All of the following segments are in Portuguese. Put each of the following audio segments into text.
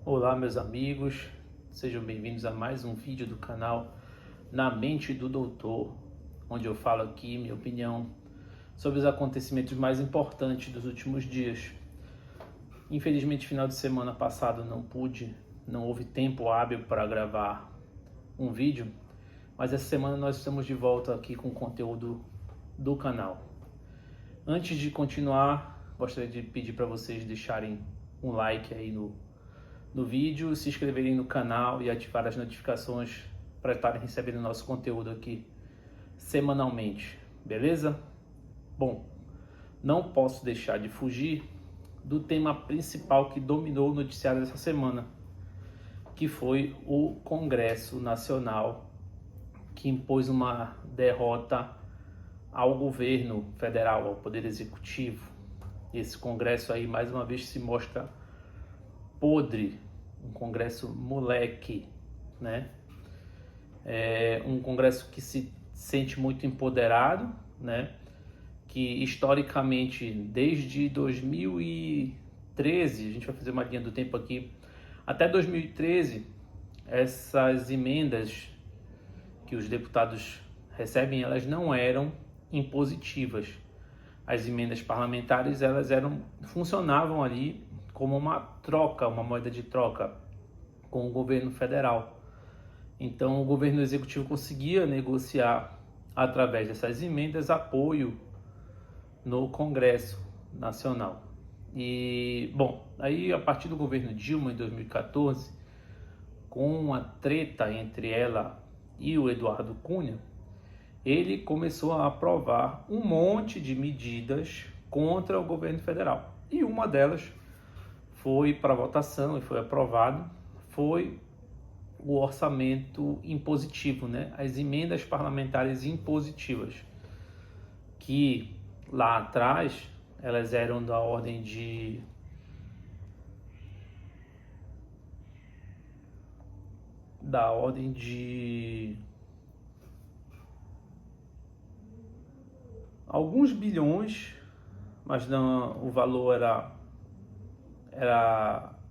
Olá, meus amigos, sejam bem-vindos a mais um vídeo do canal Na Mente do Doutor, onde eu falo aqui minha opinião sobre os acontecimentos mais importantes dos últimos dias. Infelizmente, final de semana passado não houve tempo hábil para gravar um vídeo, mas essa semana nós estamos de volta aqui com o conteúdo do canal. Antes de continuar, gostaria de pedir para vocês deixarem um like aí no vídeo, se inscreverem no canal e ativar as notificações para estarem recebendo nosso conteúdo aqui semanalmente, beleza? Bom, não posso deixar de fugir do tema principal que dominou o noticiário dessa semana, que foi o Congresso Nacional, que impôs uma derrota ao governo federal, ao Poder Executivo. Esse Congresso aí, mais uma vez, se mostra podre, um Congresso moleque, né? É um Congresso que se sente muito empoderado, né? Que historicamente, desde 2013, a gente vai fazer uma linha do tempo aqui, até 2013, essas emendas que os deputados recebem, elas não eram impositivas. As emendas parlamentares, funcionavam ali como uma troca, uma moeda de troca com o governo federal. Então o governo executivo conseguia negociar através dessas emendas apoio no Congresso Nacional. E, bom, aí a partir do governo Dilma em 2014, com a treta entre ela e o Eduardo Cunha, ele começou a aprovar um monte de medidas contra o governo federal. E uma delas foi para votação e foi aprovado, foi o orçamento impositivo, né? As emendas parlamentares impositivas, que lá atrás elas eram da ordem de alguns bilhões, mas não, o valor era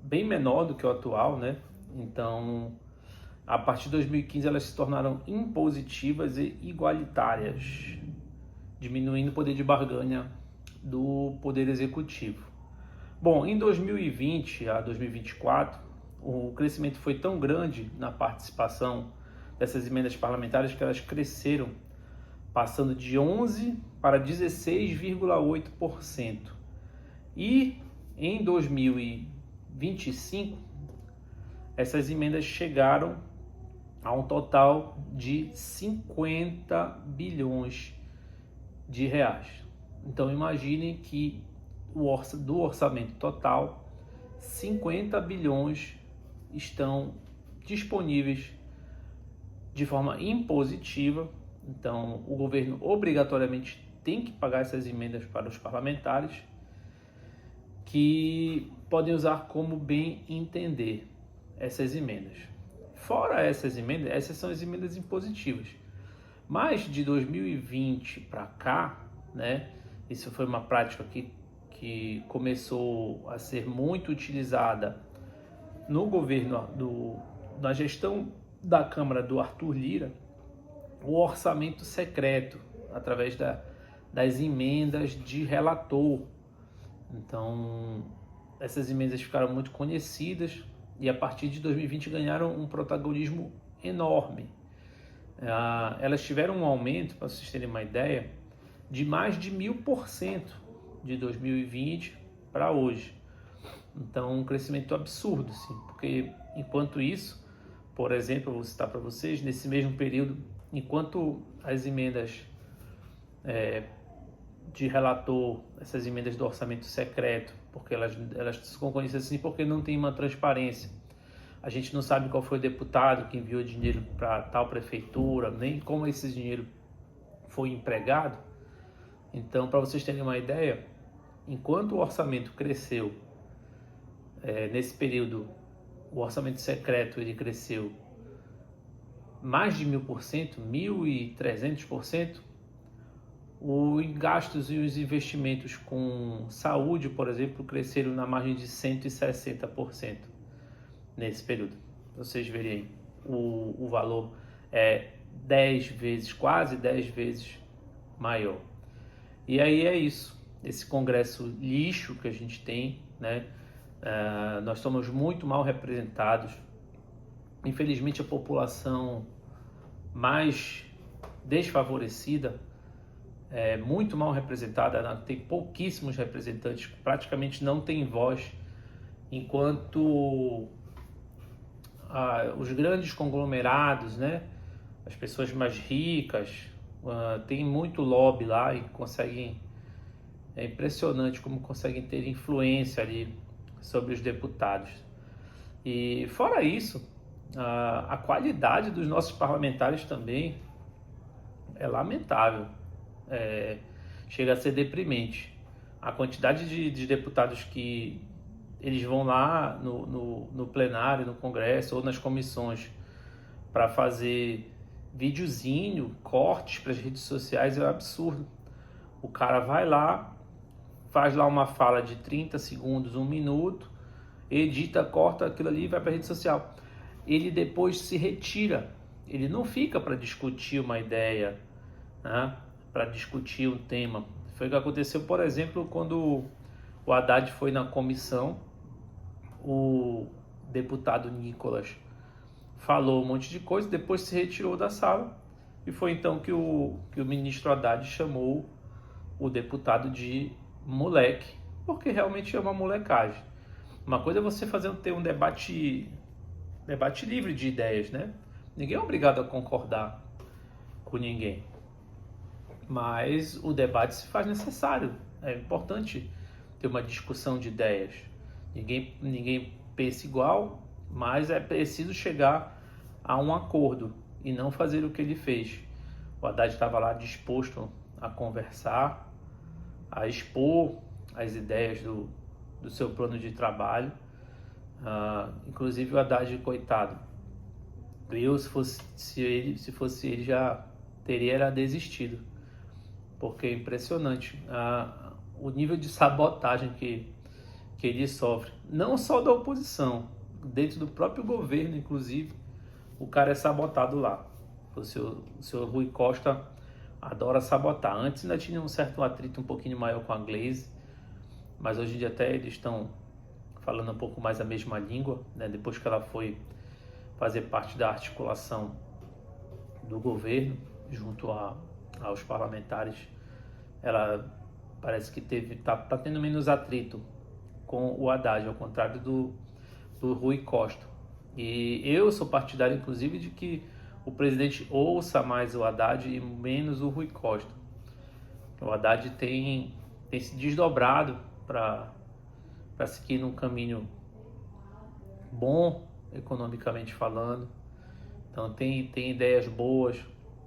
bem menor do que o atual, né? Então, a partir de 2015 elas se tornaram impositivas e igualitárias, diminuindo o poder de barganha do poder executivo. Bom, em 2020 a 2024, o crescimento foi tão grande na participação dessas emendas parlamentares que elas cresceram, passando de 11 para 16,8%. E em 2025, essas emendas chegaram a um total de 50 bilhões de reais. Então imaginem que do orçamento total, 50 bilhões estão disponíveis de forma impositiva. Então o governo obrigatoriamente tem que pagar essas emendas para os parlamentares, que podem usar como bem entender essas emendas. Fora essas emendas, essas são as emendas impositivas. Mas de 2020 para cá, né, isso foi uma prática que começou a ser muito utilizada no governo, na gestão da Câmara do Arthur Lira, o orçamento secreto, através das emendas de relator. Então, essas emendas ficaram muito conhecidas e a partir de 2020 ganharam um protagonismo enorme. Elas tiveram um aumento, para vocês terem uma ideia, de mais de 1000% de 2020 para hoje. Então, um crescimento absurdo, sim, porque enquanto isso, por exemplo, eu vou citar para vocês, nesse mesmo período, enquanto as emendas de relator, essas emendas do orçamento secreto, porque elas são conhecidas assim porque não tem uma transparência. A gente não sabe qual foi o deputado que enviou dinheiro para tal prefeitura, nem como esse dinheiro foi empregado. Então, para vocês terem uma ideia, enquanto o orçamento cresceu, nesse período, o orçamento secreto ele cresceu mais de 1000%, 1300%, os gastos e os investimentos com saúde, por exemplo, cresceram na margem de 160%. nesse período. Vocês verem aí, o valor é 10 vezes, quase 10 vezes maior. E aí é isso, esse congresso lixo que a gente tem, né? Nós somos muito mal representados. Infelizmente, a população mais desfavorecida é muito mal representada, tem pouquíssimos representantes, praticamente não tem voz, enquanto os grandes conglomerados, né, as pessoas mais ricas, tem muito lobby lá e conseguem, é impressionante como conseguem ter influência ali sobre os deputados. E fora isso, a qualidade dos nossos parlamentares também é lamentável, chega a ser deprimente. A quantidade de deputados que eles vão lá no plenário, no Congresso ou nas comissões para fazer videozinho, cortes para as redes sociais é um absurdo. O cara vai lá, faz lá uma fala de 30 segundos, 1 minuto, edita, corta aquilo ali e vai para a rede social. Ele depois se retira, ele não fica para discutir uma ideia, né? Para discutir um tema. Foi o que aconteceu, por exemplo, quando o Haddad foi na comissão, o deputado Nicolas falou um monte de coisa, depois se retirou da sala, e foi então que o ministro Haddad chamou o deputado de moleque, porque realmente é uma molecagem. Uma coisa é você ter um debate livre de ideias, né? Ninguém é obrigado a concordar com ninguém, mas o debate se faz necessário. É importante ter uma discussão de ideias. Ninguém pensa igual, mas é preciso chegar a um acordo e não fazer o que ele fez. O Haddad estava lá disposto a conversar, a expor as ideias do seu plano de trabalho. Inclusive o Haddad, coitado, eu, se fosse ele já teria desistido, porque é impressionante o nível de sabotagem que ele sofre, não só da oposição, dentro do próprio governo, inclusive, o cara é sabotado lá. O senhor Rui Costa adora sabotar. Antes ainda tinha um certo atrito um pouquinho maior com a Glaze, mas hoje em dia até eles estão falando um pouco mais a mesma língua, né? Depois que ela foi fazer parte da articulação do governo, junto aos parlamentares, ela parece que tá tendo menos atrito com o Haddad, ao contrário do Rui Costa. E eu sou partidário, inclusive, de que o presidente ouça mais o Haddad e menos o Rui Costa. O Haddad tem se desdobrado para seguir num caminho bom, economicamente falando. Então tem ideias boas,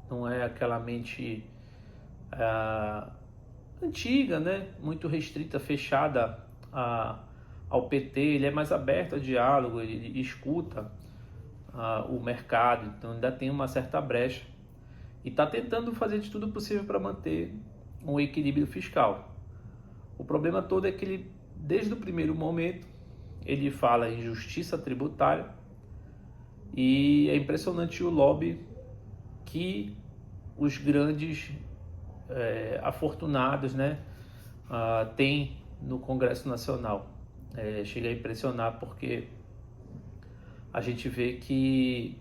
não é aquela mente antiga, né? Muito restrita, fechada ao PT. Ele é mais aberto a diálogo, ele escuta o mercado, então ainda tem uma certa brecha e está tentando fazer de tudo possível para manter um equilíbrio fiscal. O problema todo é que ele, desde o primeiro momento, ele fala em justiça tributária, e é impressionante o lobby que os grandes afortunados, né, têm no Congresso Nacional. Chega a impressionar, porque a gente vê que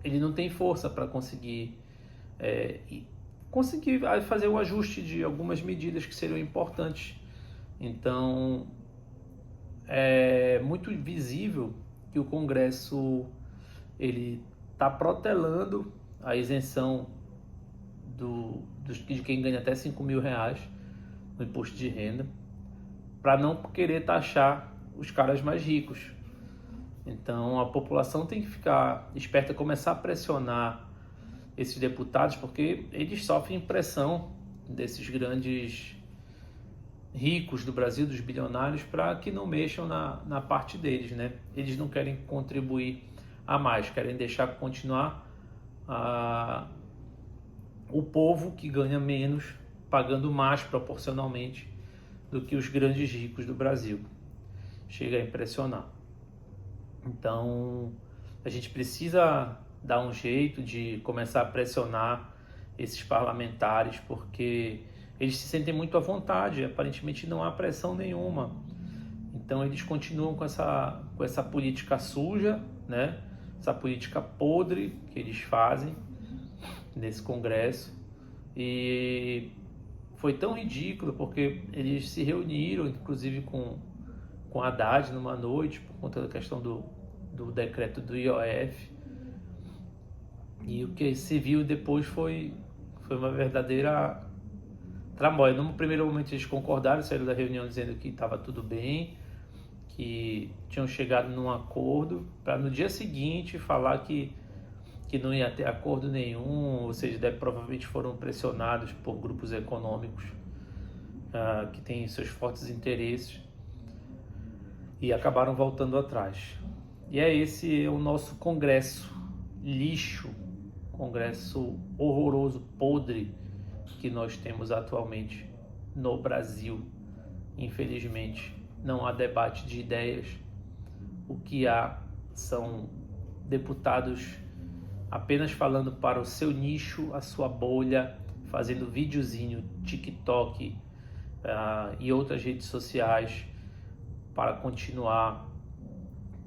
ele não tem força para conseguir fazer o ajuste de algumas medidas que seriam importantes. Então é muito visível que o Congresso ele está protelando a isenção de quem ganha até R$5.000 no imposto de renda, para não querer taxar os caras mais ricos. Então a população tem que ficar esperta, começar a pressionar esses deputados, porque eles sofrem pressão desses grandes ricos do Brasil, dos bilionários, para que não mexam na parte deles, né? Eles não querem contribuir a mais, querem deixar continuar o povo que ganha menos, pagando mais proporcionalmente do que os grandes ricos do Brasil. Chega a impressionar. Então, a gente precisa dar um jeito de começar a pressionar esses parlamentares, porque eles se sentem muito à vontade, aparentemente não há pressão nenhuma. Então eles continuam com essa política suja, né? Essa política podre que eles fazem nesse Congresso. E foi tão ridículo porque eles se reuniram, inclusive com Haddad numa noite, por conta da questão do decreto do IOF. E o que se viu depois foi uma verdadeira tramóia. No primeiro momento eles concordaram, saíram da reunião dizendo que estava tudo bem, que tinham chegado num acordo, para no dia seguinte falar que não ia ter acordo nenhum, ou seja, provavelmente foram pressionados por grupos econômicos que têm seus fortes interesses e acabaram voltando atrás. E esse é o nosso Congresso lixo, Congresso horroroso, podre, que nós temos atualmente no Brasil. Infelizmente, não há debate de ideias. O que há são deputados apenas falando para o seu nicho, a sua bolha, fazendo videozinho, TikTok e outras redes sociais para continuar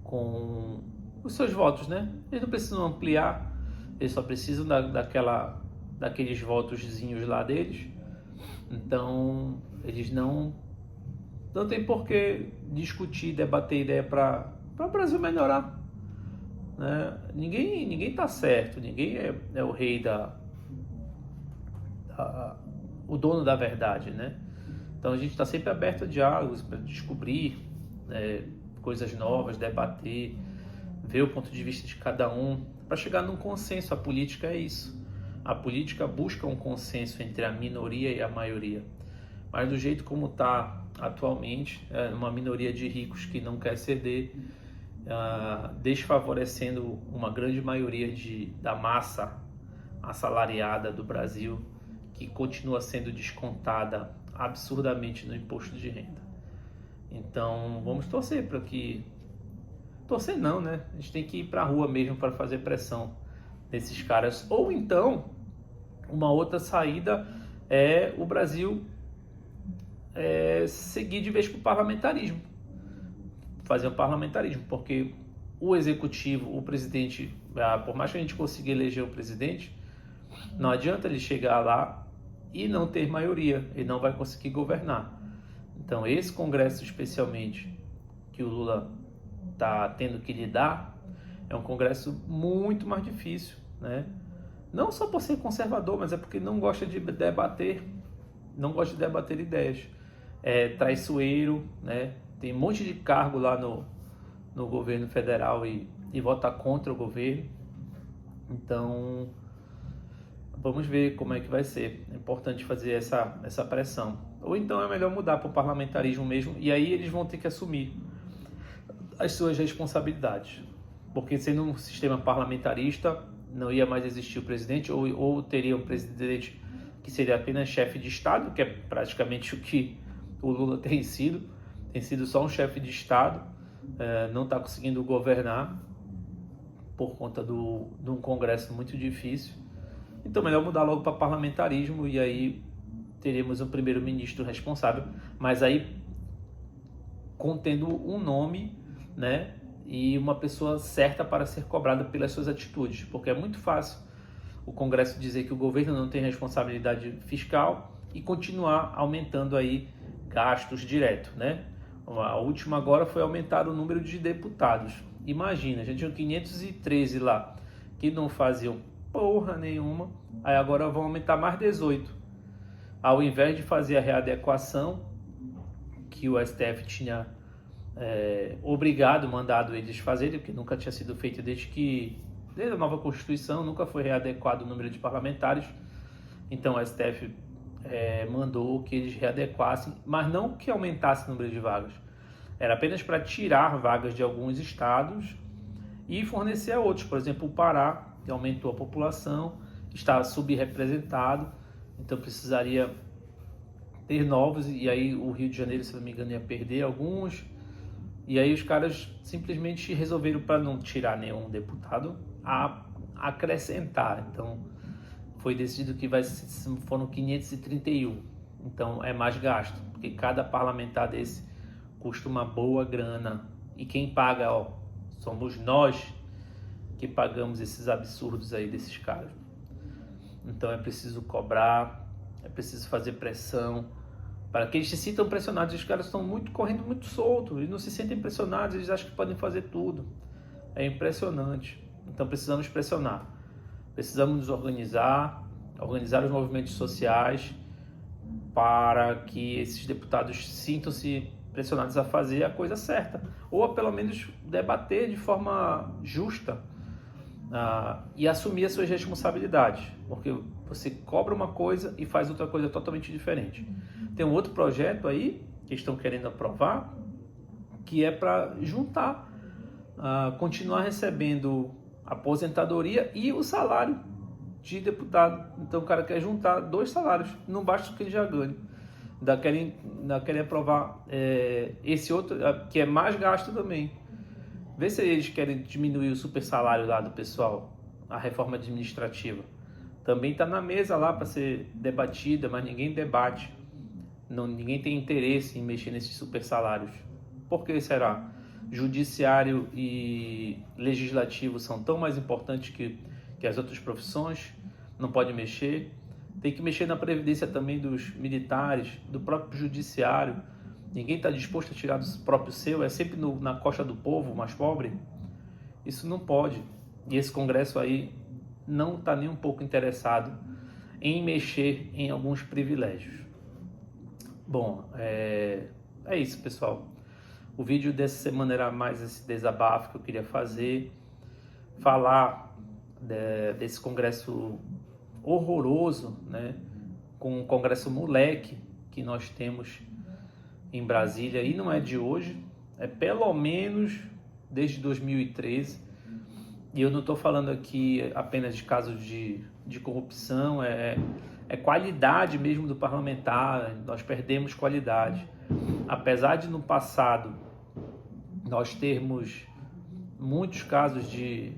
com os seus votos, né? Eles não precisam ampliar, eles só precisam daqueles votozinhos lá deles. Então, eles não tem por que discutir, debater ideia para o Brasil melhorar, né? Ninguém está certo, ninguém é o rei o dono da verdade, né? Então a gente está sempre aberto a diálogos para descobrir coisas novas, debater, ver o ponto de vista de cada um, para chegar num consenso. A política é isso. A política busca um consenso entre a minoria e a maioria. Mas do jeito como está atualmente, uma minoria de ricos que não quer ceder, desfavorecendo uma grande maioria da massa assalariada do Brasil, que continua sendo descontada absurdamente no imposto de renda. Então vamos torcer para que... Torcer não, né? A gente tem que ir para a rua mesmo para fazer pressão nesses caras. Ou então, uma outra saída é o Brasil seguir de vez para o parlamentarismo. Fazer um parlamentarismo, porque o executivo, o presidente, por mais que a gente consiga eleger o presidente, não adianta ele chegar lá e não ter maioria, ele não vai conseguir governar. Então esse Congresso especialmente que o Lula está tendo que lidar é um Congresso muito mais difícil, né? Não só por ser conservador, mas é porque não gosta de debater ideias. É traiçoeiro, né? Tem um monte de cargo lá no governo federal e vota contra o governo. Então, vamos ver como é que vai ser. É importante fazer essa pressão. Ou então é melhor mudar para o parlamentarismo mesmo, e aí eles vão ter que assumir as suas responsabilidades. Porque sendo um sistema parlamentarista, não ia mais existir o presidente, ou teria um presidente que seria apenas chefe de Estado, que é praticamente o que o Lula tem sido só um chefe de Estado, não está conseguindo governar por conta de um Congresso muito difícil. Então melhor mudar logo para parlamentarismo, e aí teremos um primeiro-ministro responsável, mas aí contendo um nome, né, e uma pessoa certa para ser cobrada pelas suas atitudes, porque é muito fácil o Congresso dizer que o governo não tem responsabilidade fiscal e continuar aumentando aí gastos direto, né? A última agora foi aumentar o número de deputados. Imagina, a gente tinha 513 lá que não faziam porra nenhuma, aí agora vão aumentar mais 18. Ao invés de fazer a readequação que o STF tinha mandado eles fazerem, porque nunca tinha sido feito desde a nova Constituição, nunca foi readequado o número de parlamentares. Então o STF mandou que eles readequassem, mas não que aumentasse o número de vagas. Era apenas para tirar vagas de alguns estados e fornecer a outros. Por exemplo, o Pará, que aumentou a população, está subrepresentado, então precisaria ter novos, e aí o Rio de Janeiro, se não me engano, ia perder alguns. E aí os caras simplesmente resolveram, para não tirar nenhum deputado, acrescentar. Então foi decidido que foram 531. Então é mais gasto, porque cada parlamentar desse custa uma boa grana. E quem paga, somos nós que pagamos esses absurdos aí desses caras. Então é preciso cobrar, é preciso fazer pressão, para que eles se sintam pressionados. Os caras estão correndo muito solto, eles não se sentem pressionados, eles acham que podem fazer tudo. É impressionante. Então precisamos pressionar, precisamos nos organizar os movimentos sociais, para que esses deputados sintam-se pressionados a fazer a coisa certa, ou a pelo menos debater de forma justa, e assumir as suas responsabilidades, porque você cobra uma coisa e faz outra coisa totalmente diferente. Tem um outro projeto aí que estão querendo aprovar, que é para juntar, continuar recebendo aposentadoria e o salário de deputado. Então o cara quer juntar 2 salários, não basta o que ele já ganha. Ainda querem aprovar esse outro, que é mais gasto também. Vê se eles querem diminuir o super salário lá do pessoal, a reforma administrativa. Também está na mesa lá para ser debatida, mas ninguém debate. Ninguém tem interesse em mexer nesses super salários. Por que será? Judiciário e legislativo são tão mais importantes que as outras profissões, não pode mexer. Tem que mexer na previdência também dos militares, do próprio judiciário. Ninguém está disposto a tirar do próprio seu, é sempre na costa do povo mais pobre. Isso não pode. E esse Congresso aí não está nem um pouco interessado em mexer em alguns privilégios. Bom, é isso, pessoal. O vídeo dessa semana era mais esse desabafo que eu queria fazer, falar desse Congresso horroroso, né? Com um Congresso moleque que nós temos em Brasília, e não é de hoje, é pelo menos desde 2013, e eu não estou falando aqui apenas de casos de corrupção, é qualidade mesmo do parlamentar. Nós perdemos qualidade, apesar de no passado nós termos muitos casos de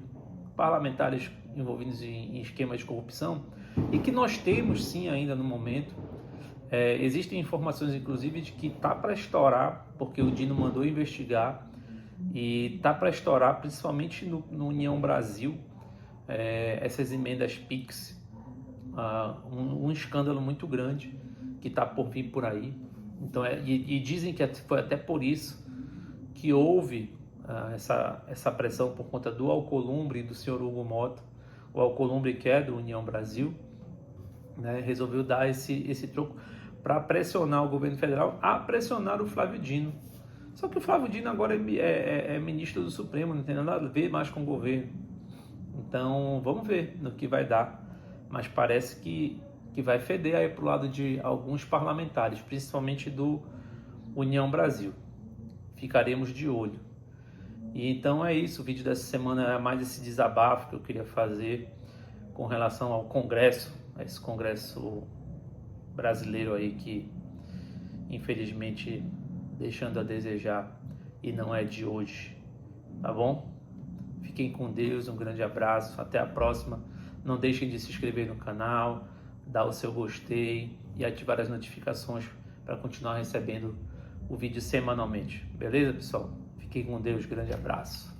parlamentares envolvidos em esquemas de corrupção, e que nós temos sim ainda no momento. Existem informações inclusive de que está para estourar, porque o Dino mandou investigar, e está para estourar principalmente no União Brasil, essas emendas PIX, um escândalo muito grande que está por vir por aí. Então, e dizem que foi até por isso que houve essa pressão por conta do Alcolumbre e do senhor Hugo Mota. O Alcolumbre, que é do União Brasil, né, resolveu dar esse troco para pressionar o governo federal a pressionar o Flávio Dino. Só que o Flávio Dino agora é ministro do Supremo, não tem nada a ver mais com o governo. Então vamos ver no que vai dar. Mas parece que vai feder aí para o lado de alguns parlamentares, principalmente do União Brasil. Ficaremos de olho. E então é isso, o vídeo dessa semana é mais esse desabafo que eu queria fazer com relação ao Congresso, a esse Congresso brasileiro aí que, infelizmente, deixando a desejar, e não é de hoje, tá bom? Fiquem com Deus, um grande abraço, até a próxima. Não deixem de se inscrever no canal, dar o seu gostei e ativar as notificações para continuar recebendo o vídeo semanalmente. Beleza, pessoal? Fiquem com Deus, grande abraço.